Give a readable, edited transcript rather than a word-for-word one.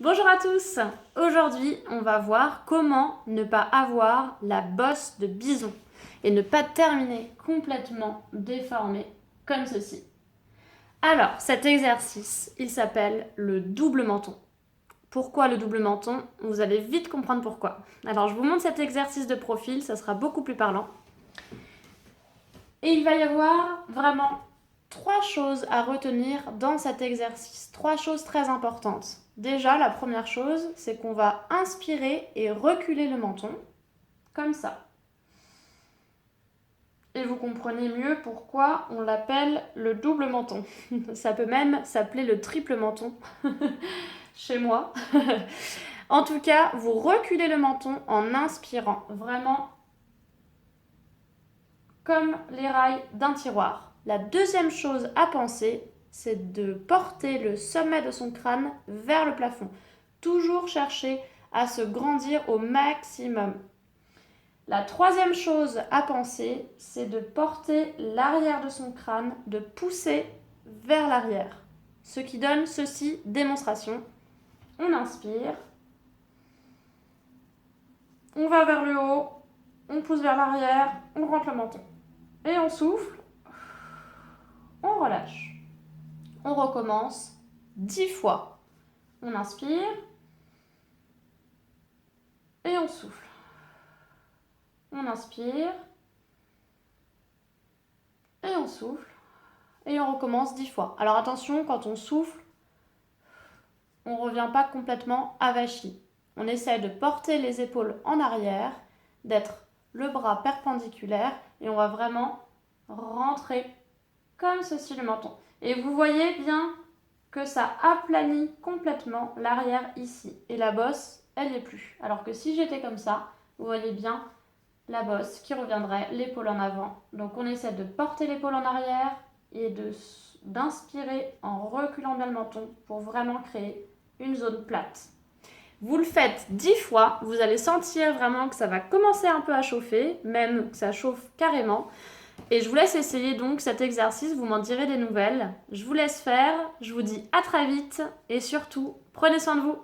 Bonjour à tous. Aujourd'hui, on va voir comment ne pas avoir la bosse de bison et ne pas terminer complètement déformé comme ceci. Alors, cet exercice, il s'appelle le double menton. Pourquoi le double menton? Vous allez vite comprendre pourquoi. Alors, je vous montre cet exercice de profil, ça sera beaucoup plus parlant. Et il va y avoir vraiment 3 choses à retenir dans cet exercice, 3 choses très importantes. Déjà, la première chose, c'est qu'on va inspirer et reculer le menton, comme ça. Et vous comprenez mieux pourquoi on l'appelle le double menton. Ça peut même s'appeler le triple menton, chez moi. En tout cas, vous reculez le menton en inspirant, vraiment comme les rails d'un tiroir. La deuxième chose à penser, c'est de porter le sommet de son crâne vers le plafond. Toujours chercher à se grandir au maximum. La troisième chose à penser, c'est de porter l'arrière de son crâne, de pousser vers l'arrière. Ce qui donne ceci, démonstration. On inspire, on va vers le haut, on pousse vers l'arrière, on rentre le menton. Et on souffle, on relâche. On recommence 10 fois. On inspire et on souffle. On inspire et on souffle et on recommence 10 fois. Alors attention, quand on souffle, on ne revient pas complètement avachi. On essaie de porter les épaules en arrière, d'être le bras perpendiculaire et on va vraiment rentrer comme ceci le menton. Et vous voyez bien que ça aplanit complètement l'arrière ici. Et la bosse, elle n'y est plus. Alors que si j'étais comme ça, vous voyez bien la bosse qui reviendrait, l'épaule en avant. Donc on essaie de porter l'épaule en arrière et d'inspirer en reculant bien le menton pour vraiment créer une zone plate. Vous le faites 10 fois, vous allez sentir vraiment que ça va commencer un peu à chauffer, même que ça chauffe carrément. Et je vous laisse essayer donc cet exercice, vous m'en direz des nouvelles. Je vous laisse faire, je vous dis à très vite et surtout, prenez soin de vous.